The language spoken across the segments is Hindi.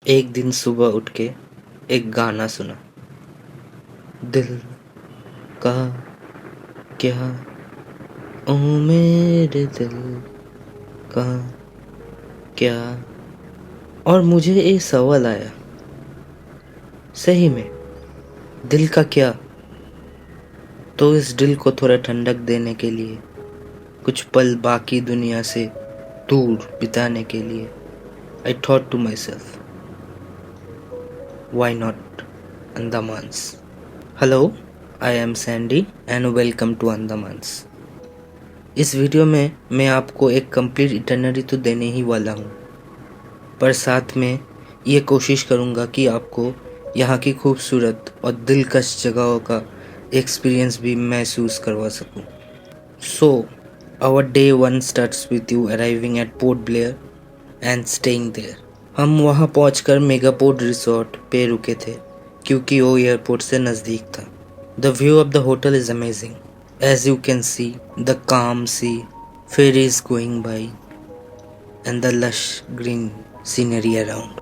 एक दिन सुबह उठ के एक गाना सुना, दिल का क्या, ओ मेरे दिल का क्या। और मुझे ये सवाल आया, सही में दिल का क्या? तो इस दिल को थोड़ा ठंडक देने के लिए, कुछ पल बाकी दुनिया से दूर बिताने के लिए, I thought to myself, why not Andamans. Hello, I am Sandy and welcome to Andamans. इस वीडियो में मैं आपको एक कंप्लीट इटरनरी तो देने ही वाला हूँ, पर साथ में ये कोशिश करूँगा कि आपको यहाँ की खूबसूरत और दिलकश जगहों का एक्सपीरियंस भी महसूस करवा सकूँ। So our day 1 starts with you arriving at Port Blair and staying there. हम वहाँ पहुँचकर मेगापोर्ट रिसोर्ट पे रुके थे क्योंकि वो एयरपोर्ट से नज़दीक था। The view of the hotel is amazing. As you can see, the calm sea, ferries going by, and the lush green scenery around.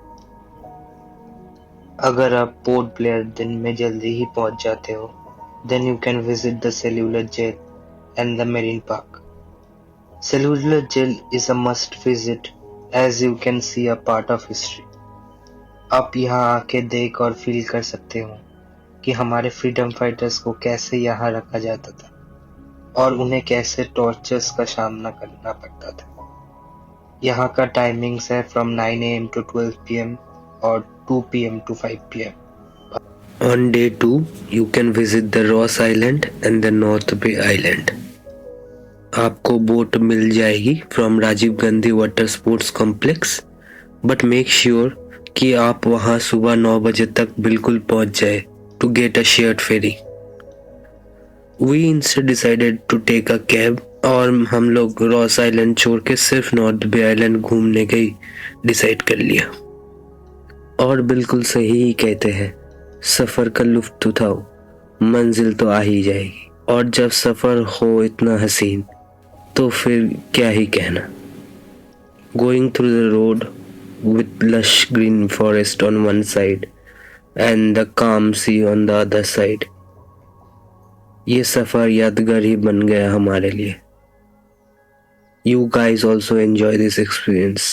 अगर आप पोर्ट ब्लेयर दिन में जल्दी ही पहुंच जाते हो, then you can visit the cellular jail and the marine park. Cellular jail is a must visit as you can see a part of history. आप यहाँ आके देख और फील कर सकते हो कि हमारे फ्रीडम फाइटर्स को कैसे यहाँ रखा जाता था और उन्हें कैसे टॉर्चर्स का सामना करना पड़ता था। यहाँ का टाइमिंग्स है फ्रॉम 9 AM to 12 PM और 2 PM to 5 PM. On day 2, you can visit the Ross Island and the North Bay Island. आपको बोट मिल जाएगी from Rajiv Gandhi water sports complex, but make sure कि आप वहाँ सुबह 9 बजे तक बिल्कुल पहुँच जाए to get a shared ferry. We instead decided to take a cab और हम लोग रॉस आइलैंड छोड़ के सिर्फ नॉर्थ बे आइलैंड घूमने का ही डिसाइड कर लिया। और बिल्कुल सही ही कहते हैं, सफर का लुत्फ उठाओ, मंजिल तो आ ही जाएगी। और जब सफर हो इतना हसीन तो फिर क्या ही कहना। Going through the road with lush green forest on one side and the calm sea on the other side. ये सफर यादगार ही बन गया हमारे लिए। You guys also enjoy this experience.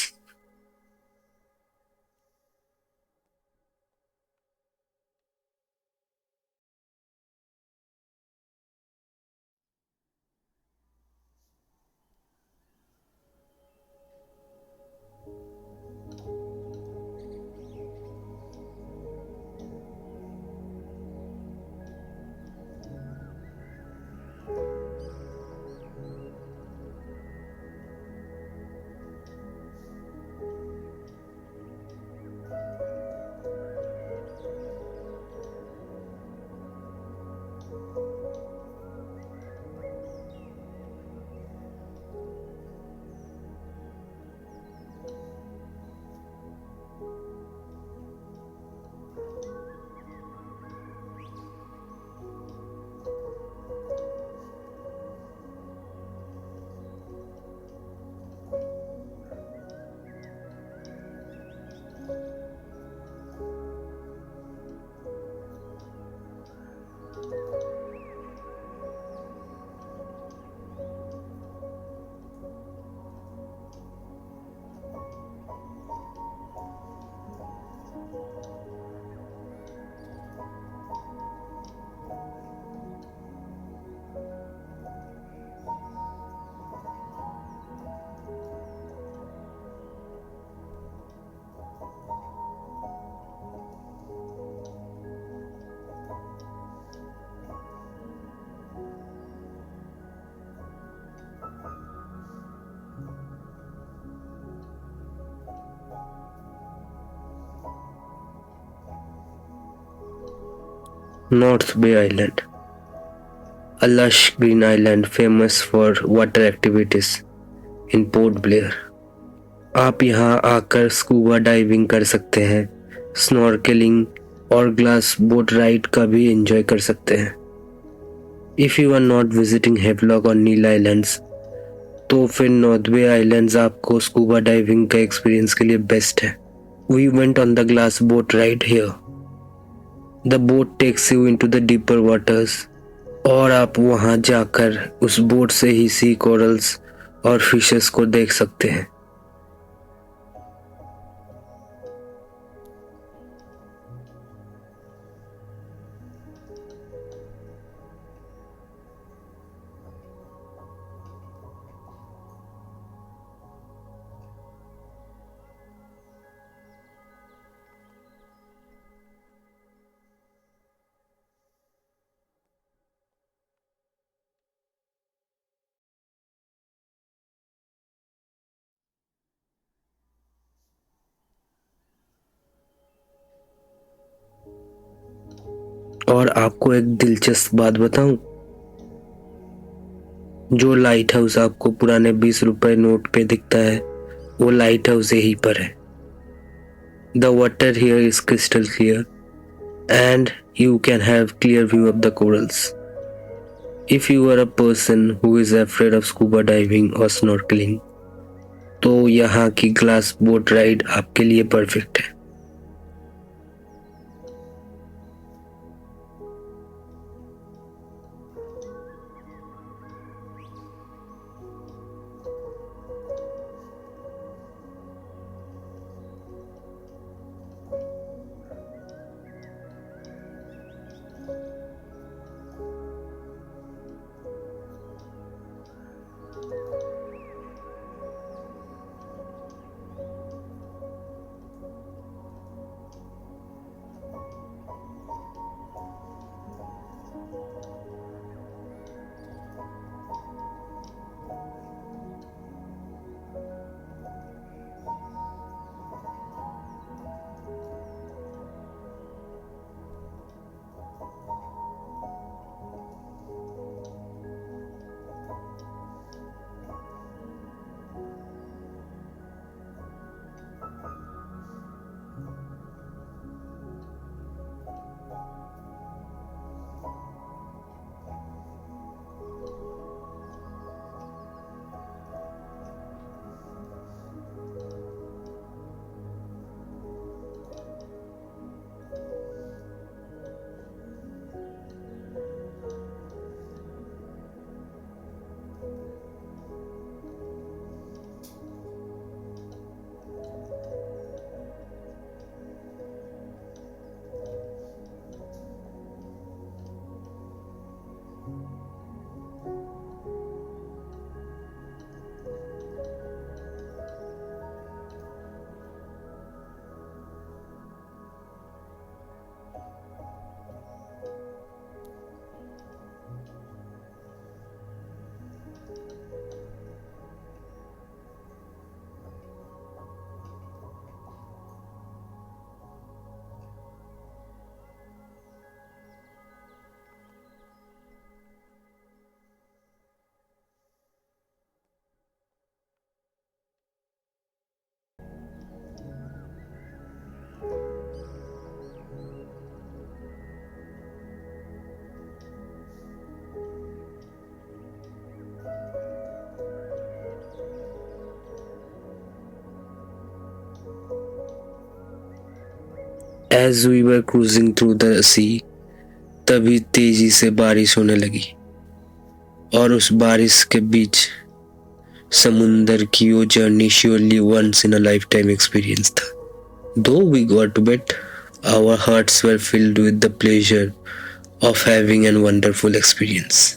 North Bay Island, a lush green island famous for water activities in Port Blair. आप यहाँ आकर स्कूबा डाइविंग कर सकते हैं, स्नॉर्केलिंग और ग्लास बोट राइड का भी एंजॉय कर सकते हैं। If you are not visiting Havelock और नील आइलैंड्स, तो फिर नॉर्थ बे आइलैंड्स आपको स्कूबा डाइविंग का एक्सपीरियंस के लिए बेस्ट है। We went on the glass boat ride here. The boat takes you into the deeper waters. और आप वहां जाकर उस बोट से ही सी कोरल्स और फिशेस को देख सकते हैं। और आपको एक दिलचस्प बात बताऊं, जो लाइट हाउस आपको पुराने 20 रुपए नोट पे दिखता है वो लाइट हाउस यहीं पर है। The water here is crystal clear and you can have clear view of the corals. If you are a person who is afraid of scuba diving or snorkeling, तो यहाँ की ग्लास बोट राइड आपके लिए परफेक्ट है। As we were cruising through the sea, तभी तेजी से बारिश होने लगी और उस बारिश के बीच समुंदर की वो journey surely once in a lifetime experience था। Though we got wet, our hearts were filled with the pleasure of having a wonderful experience.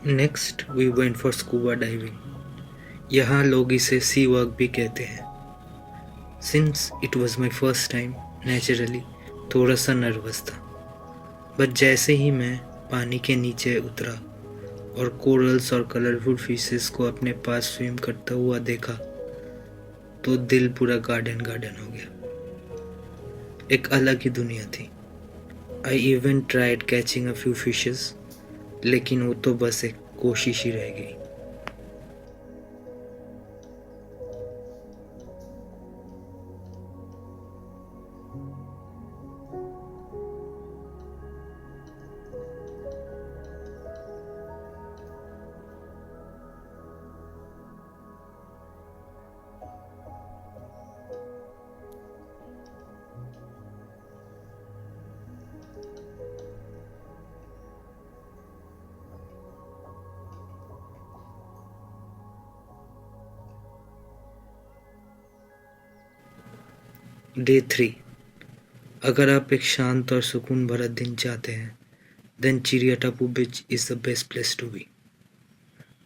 Next we went for scuba diving. यहाँ लोग इसे सी वर्क भी कहते हैं। Since it was my first time, naturally थोड़ा सा नर्वस था। बट जैसे ही मैं पानी के नीचे उतरा और कोरल्स और कलरफुल फिशेस को अपने पास स्विम करता हुआ देखा, तो दिल पूरा गार्डन गार्डन हो गया। एक अलग ही दुनिया थी। I even tried catching a few fishes, लेकिन वो तो बस एक कोशिश ही रह गई। डे 3। अगर आप एक शांत और सुकून भरा दिन चाहते हैं, then Chidiya Tapu beach is the best place to be.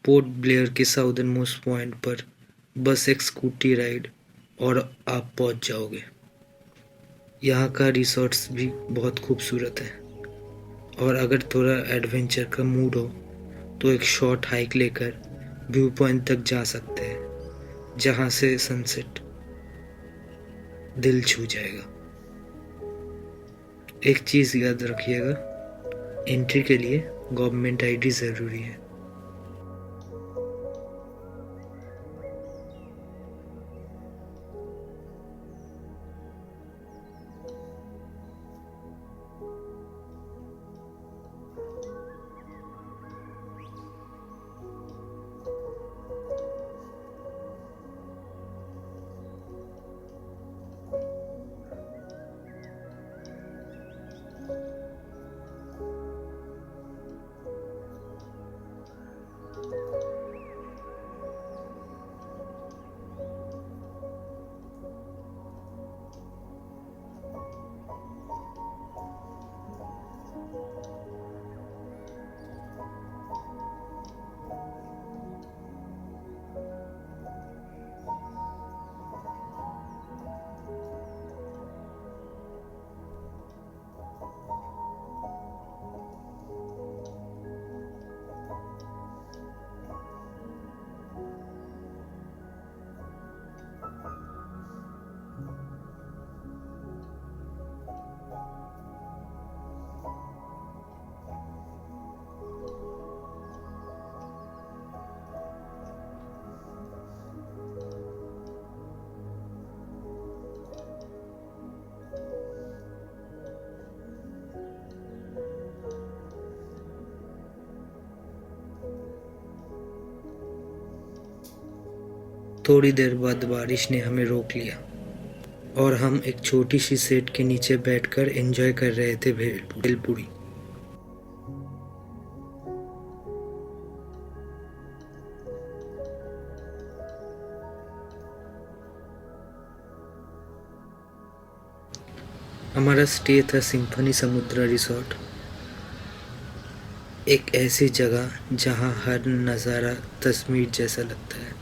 Port Blair के साउदर्न मोस्ट पॉइंट पर बस एक स्कूटी राइड और आप पहुंच जाओगे। यहाँ का रिसोर्ट्स भी बहुत खूबसूरत है, और अगर थोड़ा एडवेंचर का मूड हो तो एक शॉर्ट हाइक लेकर व्यू पॉइंट तक जा सकते हैं, जहाँ से सनसेट दिल छू जाएगा। एक चीज़ याद रखिएगा, एंट्री के लिए गवर्नमेंट आईडी ज़रूरी है। थोड़ी देर बाद बारिश ने हमें रोक लिया और हम एक छोटी सी सेट के नीचे बैठकर एंजॉय कर रहे थे भेलपुरी। हमारा स्टे था सिम्फनी समुद्र रिसोर्ट, एक ऐसी जगह जहां हर नज़ारा तस्वीर जैसा लगता है।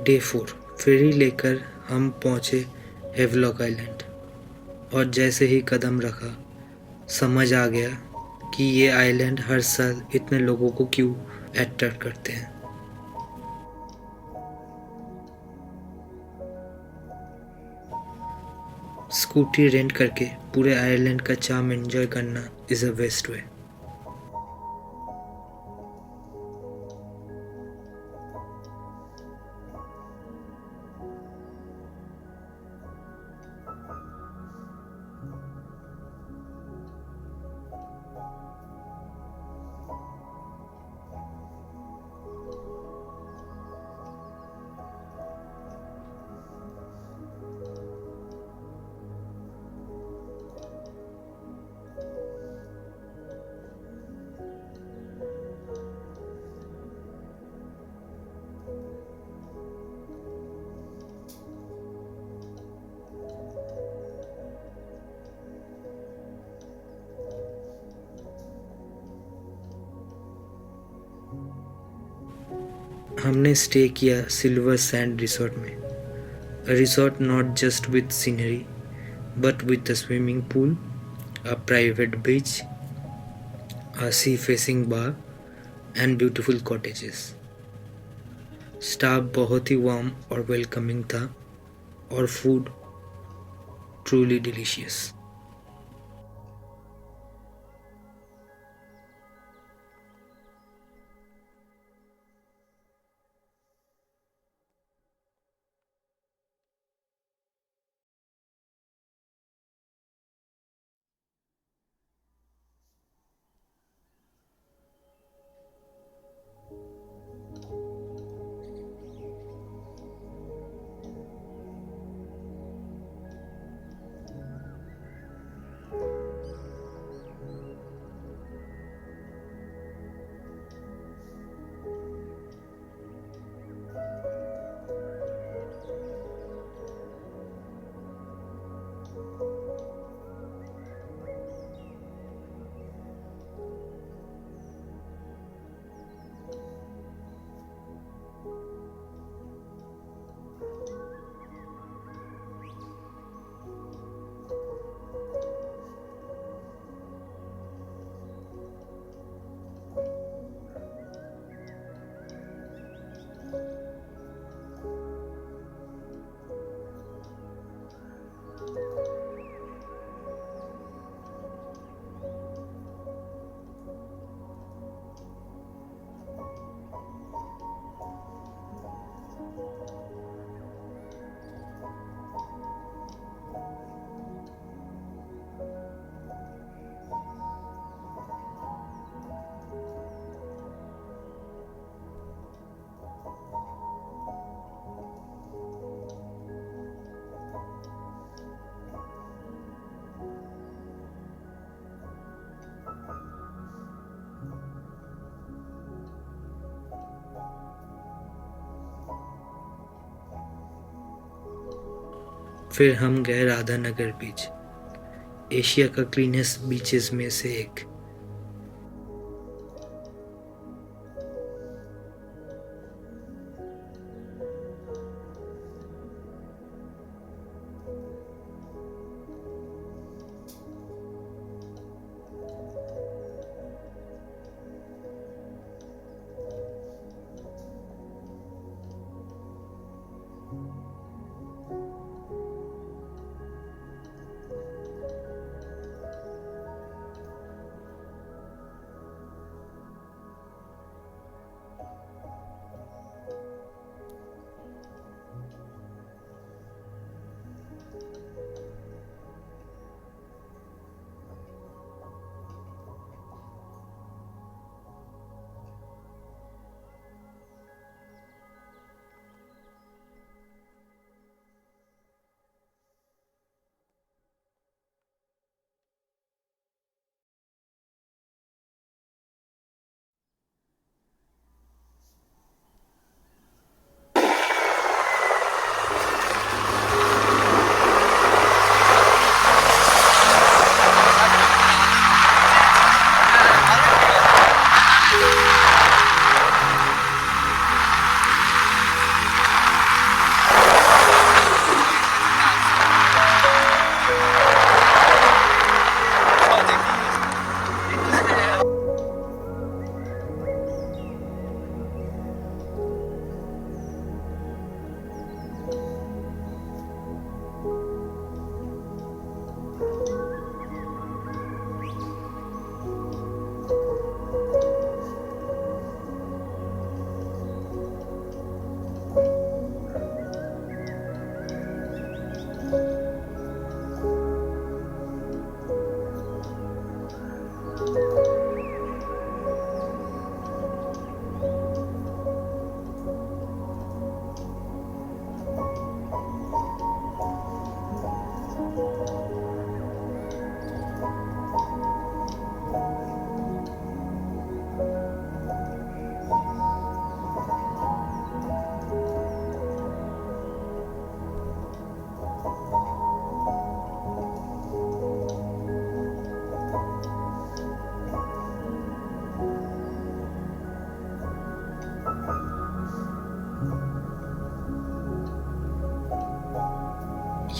डे 4 फेरी लेकर हम पहुंचे हेवलॉक आइलैंड और जैसे ही कदम रखा समझ आ गया कि ये आइलैंड हर साल इतने लोगों को क्यों अट्रैक्ट करते हैं। स्कूटी रेंट करके पूरे आइलैंड का चार्म एंजॉय करना इज़ अ बेस्ट वे। हमने स्टे किया सिल्वर सैंड रिसोर्ट में। A resort not just with scenery, but with a swimming pool, a private beach, a sea-facing bar, and beautiful cottages. Staff बहुत ही वार्म और वेलकमिंग था और फूड ट्रूली डिलीशियस। फिर हम गए राधानगर बीच, एशिया का क्लीनेस्ट बीचेस में से एक।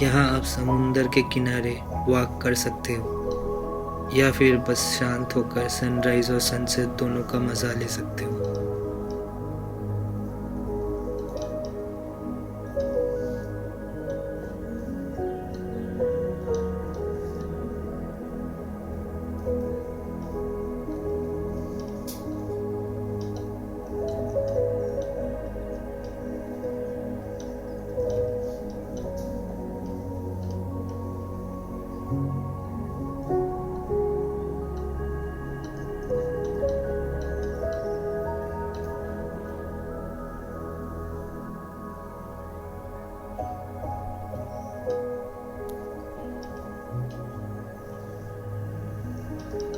यहाँ आप समुंदर के किनारे वॉक कर सकते हो या फिर बस शांत होकर सनराइज और सनसेट दोनों का मज़ा ले सकते हो।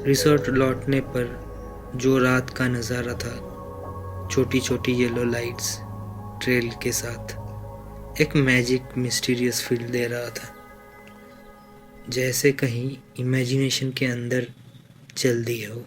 रिसोर्ट लौटने पर जो रात का नज़ारा था, छोटी छोटी येलो लाइट्स ट्रेल के साथ, एक मैजिक मिस्टीरियस फील दे रहा था, जैसे कहीं इमेजिनेशन के अंदर चल दी हो।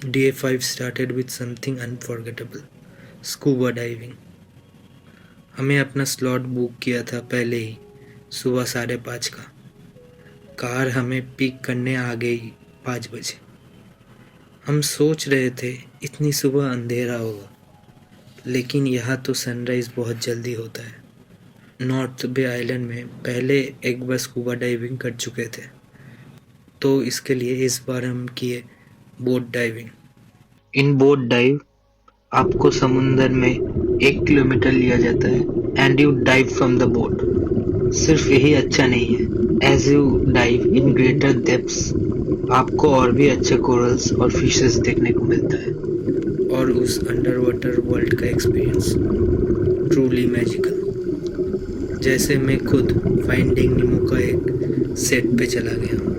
Day 5 started with something unforgettable, scuba diving. हमें अपना स्लॉट बुक किया था पहले ही, सुबह 5:30 का। कार हमें पिक करने आ गई 5 बजे। हम सोच रहे थे इतनी सुबह अंधेरा होगा, लेकिन यहाँ तो सनराइज़ बहुत जल्दी होता है। नॉर्थ बे आइलैंड में पहले एक बार स्कूबा डाइविंग कर चुके थे, तो इसके लिए इस बार हम किए boat diving. In boat dive आपको समुंदर में 1 किलोमीटर लिया जाता है and you dive from the boat. सिर्फ यही अच्छा नहीं है, as you dive in greater depths आपको और भी अच्छे कोरल्स और फिशेस देखने को मिलता है। और उस अंडर वाटर वर्ल्ड का एक्सपीरियंस ट्रूली मैजिकल, जैसे मैं खुद फाइंडिंग नीमो का एक सेट पे चला गया हूँ।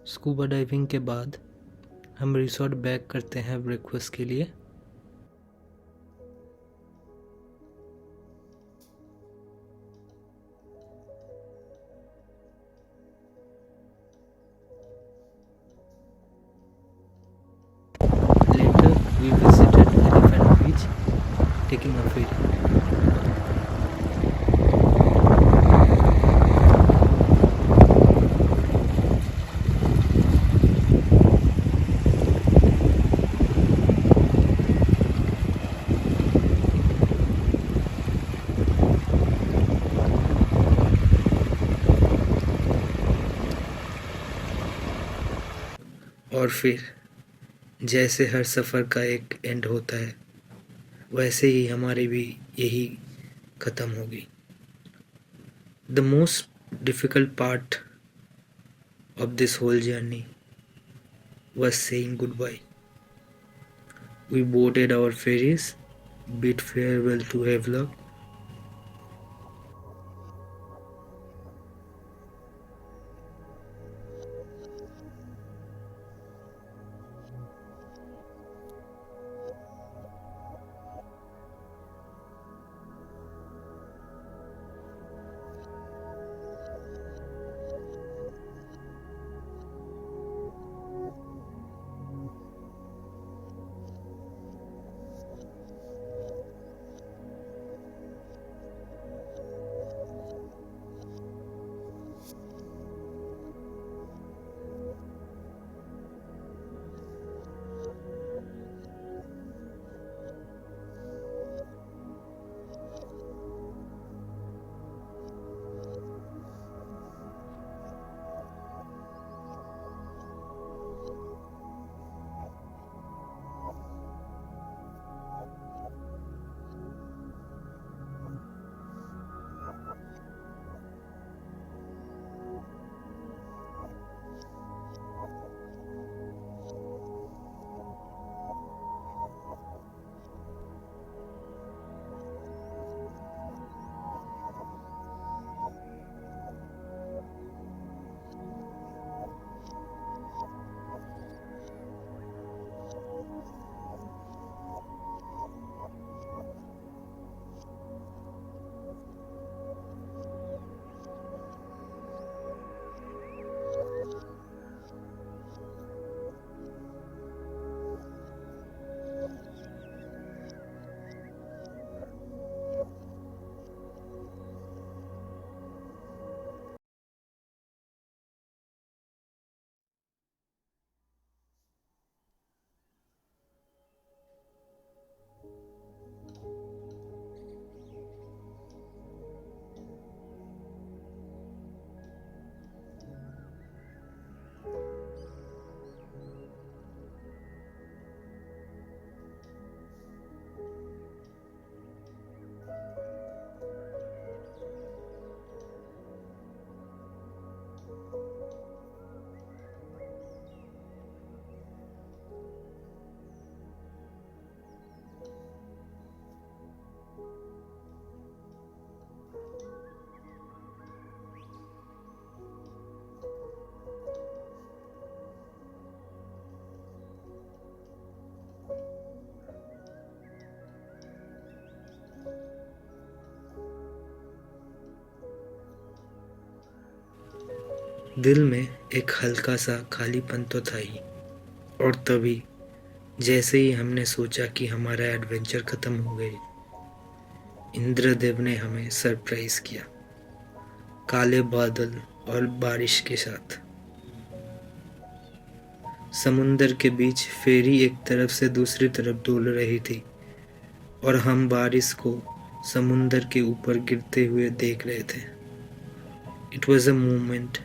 स्कूबा डाइविंग के बाद हम रिसोर्ट बैक करते हैं ब्रेकफास्ट के लिए। Later we visited Elephant Beach, taking a ferry. और फिर जैसे हर सफ़र का एक एंड होता है, वैसे ही हमारी भी यही ख़त्म होगी। The most difficult part of this whole journey was saying goodbye. We boarded our ferries, bid farewell to Havelock. दिल में एक हल्का सा खालीपन तो था ही, और तभी जैसे ही हमने सोचा कि हमारा एडवेंचर ख़त्म हो गए, इंद्रदेव ने हमें सरप्राइज किया, काले बादल और बारिश के साथ। समुंदर के बीच फेरी एक तरफ से दूसरी तरफ डोल रही थी और हम बारिश को समुंदर के ऊपर गिरते हुए देख रहे थे। It was a moment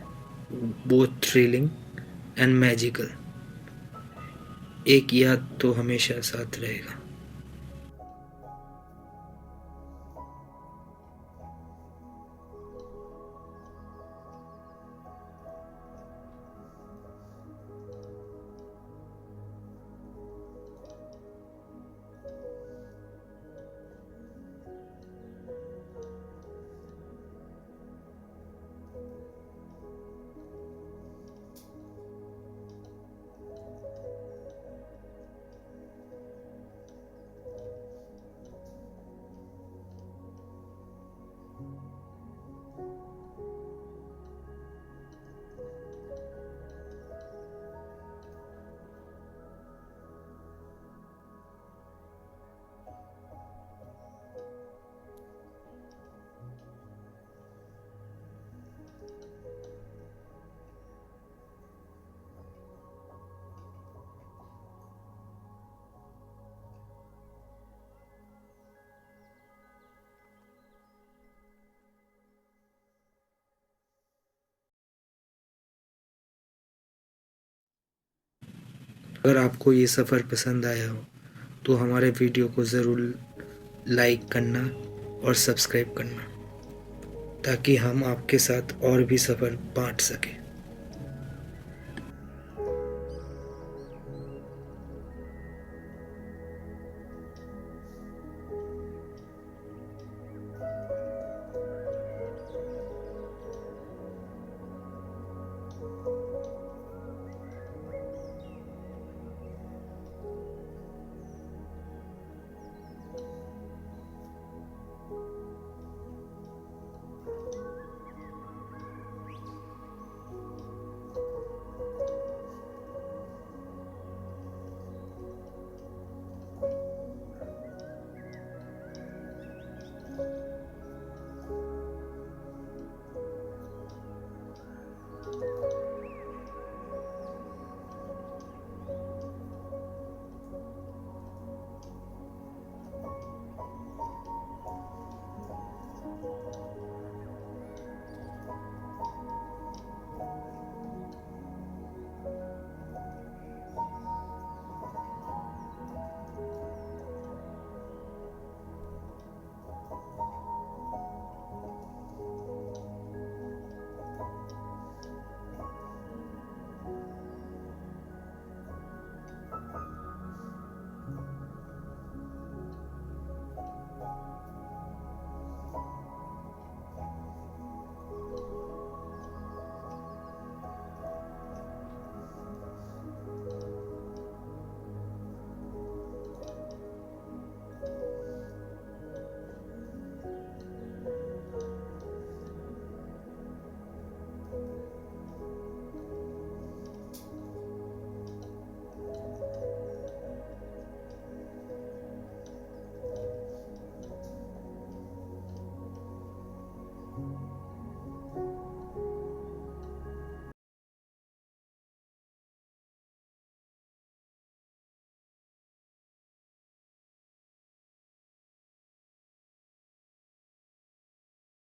both thrilling and magical. एक याद तो हमेशा साथ रहेगा। अगर आपको ये सफ़र पसंद आया हो तो हमारे वीडियो को ज़रूर लाइक करना और सब्सक्राइब करना, ताकि हम आपके साथ और भी सफ़र बांट सकें।